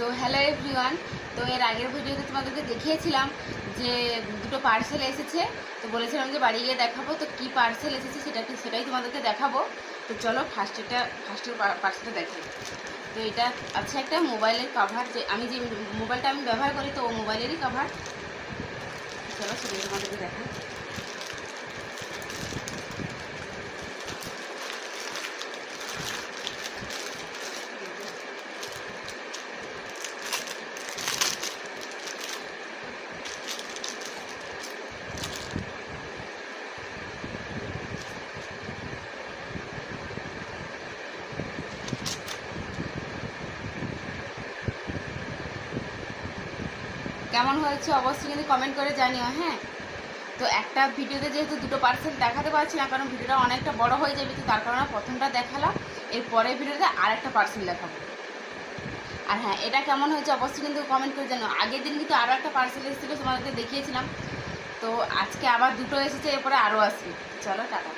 So hello everyone. তো এর আগের ভিডিওতে তোমাদেরকে দেখিয়েছিলাম যে দুটো পার্সেল এসেছে, তো বলেছিলাম যে বাড়ি গিয়ে দেখাবো। তো কি পার্সেল এসেছে সেটাই তোমাদেরকে দেখাবো। তো চলো ফার্স্টের পার্সেলটা দেখাই। তো এটা আছে একটা মোবাইলের কভার, যে মোবাইলটা আমি ব্যবহার করি, তো ও মোবাইলেরই কভার। চলো সেটাই তোমাদেরকে দেখাই। কেমন হয়েছে অবশ্যই কিন্তু কমেন্ট করে জানিও। হ্যাঁ, তো একটা ভিডিওতে যেহেতু দুটো পার্সেল দেখাতে পারছি না, কারণ ভিডিওটা অনেকটা বড় হয়ে যাবে, তো তার কারণে প্রথমটা দেখালাম, এর পরের ভিডিওতে আর একটা পার্সেল দেখাবো। আর হ্যাঁ, এটা কেমন হয়েছে অবশ্যই কিন্তু কমেন্ট করে জানো। আগের দিন কিন্তু আরও একটা পার্সেল এসেছিলো, তোমাদেরকে দেখিয়েছিলাম। তো আজকে আবার দুটো এসেছে, এরপরে আরও আসবে। চলো টাটা।